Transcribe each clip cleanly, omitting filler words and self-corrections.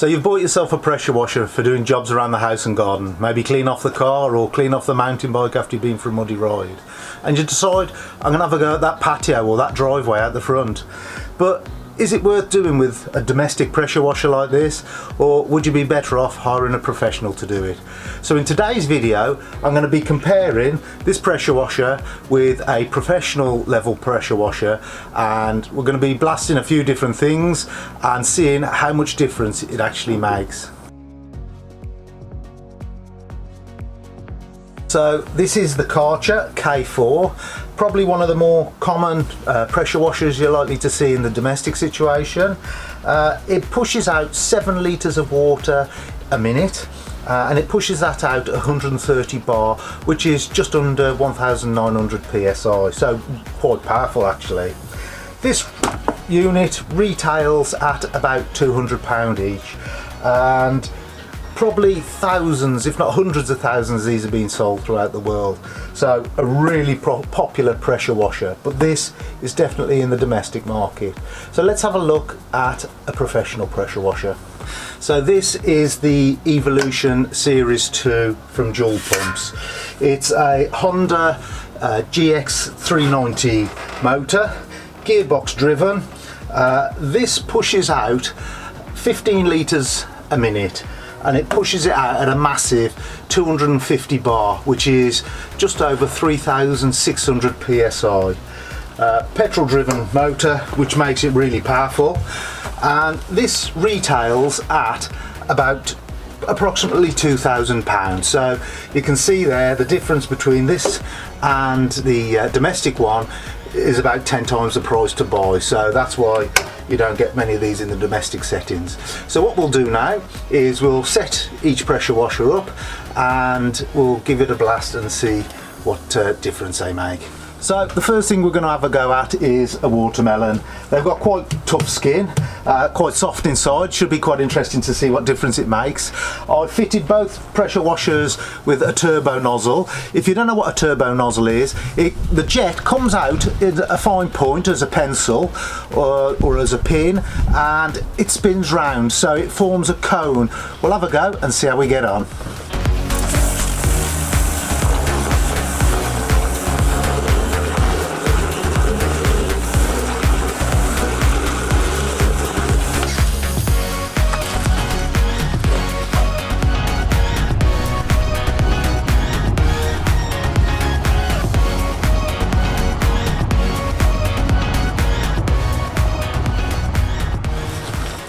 So you've bought yourself a pressure washer for doing jobs around the house and garden, maybe clean off the car or clean off the mountain bike after you've been for a muddy ride, and you decide, I'm going to have a go at that patio or that driveway out the front. But is it worth doing with a domestic pressure washer like this, or would you be better off hiring a professional to do it? So in today's video I'm going to be comparing this pressure washer with a professional level pressure washer, and we're going to be blasting a few different things and seeing how much difference it actually makes. So this is the Karcher K4, probably one of the more common pressure washers you're likely to see in the domestic situation. It pushes out 7 litres of water a minute, and it pushes that out 130 bar, which is just under 1900 psi, so quite powerful actually. This unit retails at about £200 each, and probably thousands, if not hundreds of thousands, of these are being sold throughout the world. So a really popular pressure washer, but this is definitely in the domestic market. So let's have a look at a professional pressure washer. So this is the Evolution Series 2 from Joule Pumps. It's a Honda GX390 motor, gearbox driven. This pushes out 15 litres a minute, and it pushes it out at a massive 250 bar, which is just over 3600 psi. Petrol driven motor, which makes it really powerful, and this retails at about approximately £2,000. so you can see there the difference between this and the domestic one is about 10 times the price to buy, so that's why you don't get many of these in the domestic settings. So what we'll do now is we'll set each pressure washer up and we'll give it a blast and see what difference they make. So the first thing we're going to have a go at is a watermelon. They've got quite tough skin, quite soft inside. Should be quite interesting to see what difference it makes. I fitted both pressure washers with a turbo nozzle. If you don't know what a turbo nozzle is, the jet comes out in a fine point as a pencil or as a pin, and it spins round, so it forms a cone. We'll have a go and see how we get on.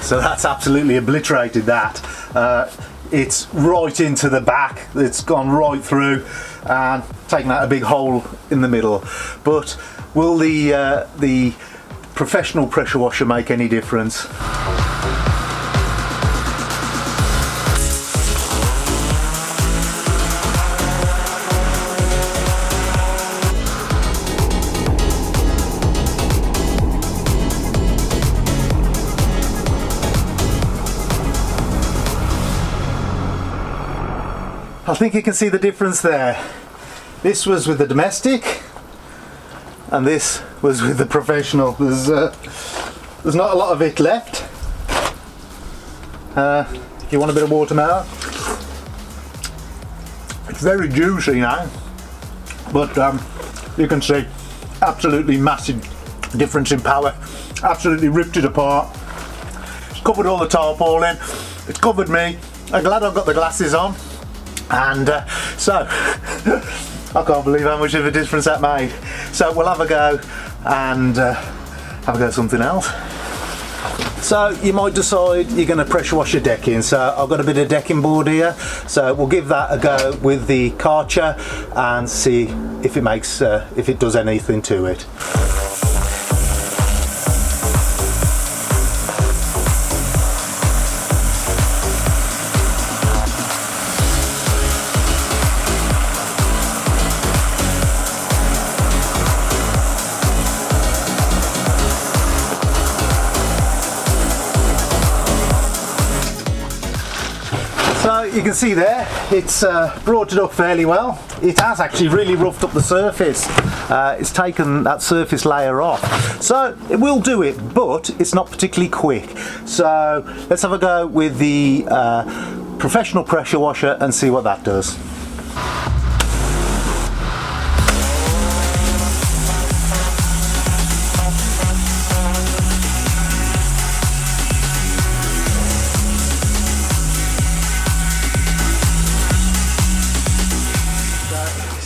So that's absolutely obliterated that. It's right into the back, it's gone right through and taken out a big hole in the middle. But will the professional pressure washer make any difference? I think you can see the difference there. This was with the domestic and this was with the professional. There's not a lot of it left. If you want a bit of watermelon, it's very juicy now, but you can see absolutely massive difference in power. Absolutely ripped it apart. It's covered all the tarpaulin, it's covered me. I'm glad I've got the glasses on. And so I can't believe how much of a difference that made. So we'll have a go and have a go at something else. So you might decide you're going to pressure wash your decking. So I've got a bit of decking board here, so we'll give that a go with the Karcher and see if it makes if it does anything to it. So you can see there, it's brought it up fairly well. It has actually really roughed up the surface. It's taken that surface layer off. So it will do it, but it's not particularly quick. So let's have a go with the professional pressure washer and see what that does.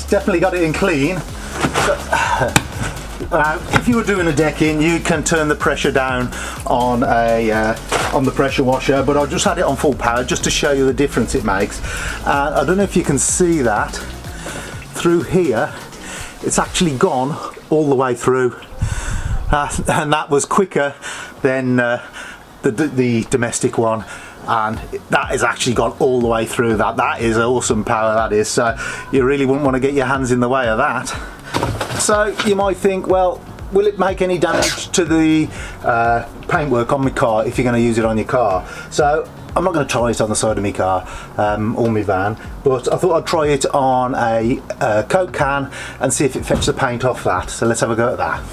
Definitely got it in clean. If you were doing a decking, you can turn the pressure down on the pressure washer, but I just had it on full power just to show you the difference it makes. I don't know if you can see that through here. It's actually gone all the way through, and that was quicker than the domestic one. And that has actually gone all the way through. That is awesome power, that is. So you really wouldn't want to get your hands in the way of that. So you might think, well, will it make any damage to the paintwork on my car if you're going to use it on your car? So I'm not going to try it on the side of my car or my van, but I thought I'd try it on a Coke can and see if it fetched the paint off that. So let's have a go at that.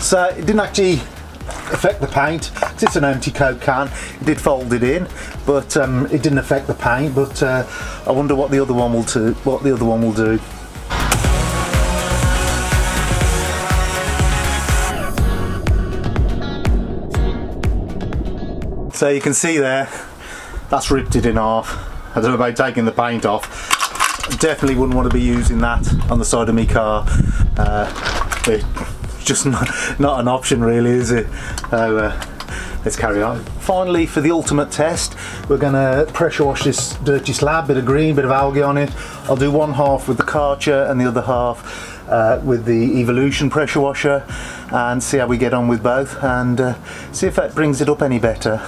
So it didn't actually affect the paint because it's an empty Coke can. It did fold it in, but it didn't affect the paint. But I wonder what the other one will do. So you can see there, that's ripped it in half. I don't know about taking the paint off. Definitely wouldn't want to be using that on the side of my car. Just not an option really, is it? So let's carry on. Finally, for the ultimate test, we're going to pressure wash this dirty slab. Bit of green, bit of algae on it. I'll do one half with the Karcher and the other half with the Evolution pressure washer, and see how we get on with both, and see if that brings it up any better.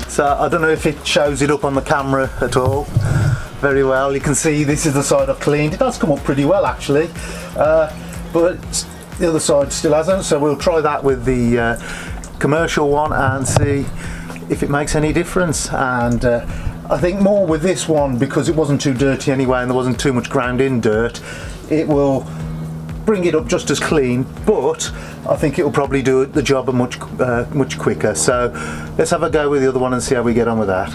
So I don't know if it shows it up on the camera at all very well. You can see this is the side I've cleaned. It does come up pretty well actually, but the other side still hasn't, so we'll try that with the commercial one and see if it makes any difference. And I think more with this one, because it wasn't too dirty anyway and there wasn't too much ground in dirt, it will bring it up just as clean, but I think it will probably do the job much quicker. So let's have a go with the other one and see how we get on with that.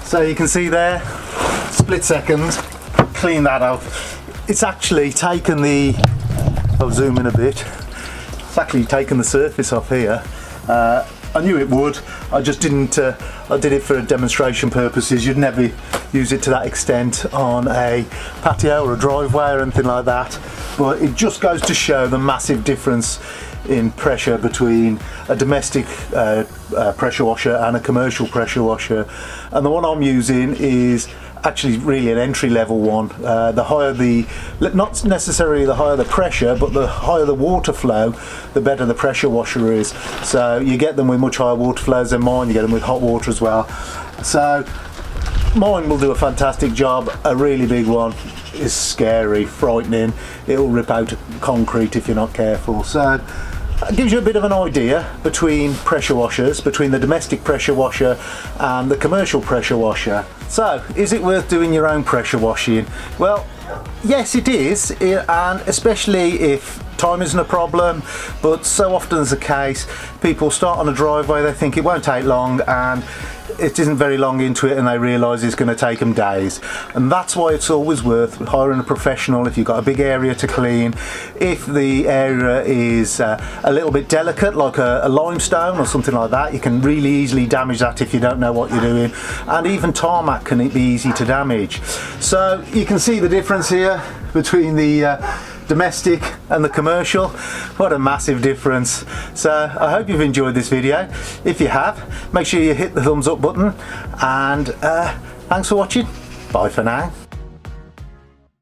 So you can see there, split second, clean that up. It's actually taken the, I'll zoom in a bit, it's actually taken the surface off here. I knew it would, I just didn't, I did it for demonstration purposes. You'd never use it to that extent on a patio or a driveway or anything like that, but it just goes to show the massive difference in pressure between a domestic pressure washer and a commercial pressure washer. And the one I'm using is actually really an entry level one. The higher the, not necessarily the higher the pressure, but the higher the water flow, the better the pressure washer is. So you get them with much higher water flows than mine, you get them with hot water as well. So mine will do a fantastic job. A really big one is scary, frightening. It'll rip out concrete if you're not careful. So it gives you a bit of an idea between pressure washers, between the domestic pressure washer and the commercial pressure washer. So, is it worth doing your own pressure washing? Well, yes it is, and especially if time isn't a problem, but so often is the case, people start on a driveway, they think it won't take long, and it isn't very long into it and they realise it's going to take them days. And that's why it's always worth hiring a professional if you've got a big area to clean. If the area is a little bit delicate, like a limestone or something like that, you can really easily damage that if you don't know what you're doing. And even tarmac can be easy to damage. So you can see the difference here between the domestic and the commercial. What a massive difference. So I hope you've enjoyed this video. If you have, make sure you hit the thumbs up button, and thanks for watching. Bye for now.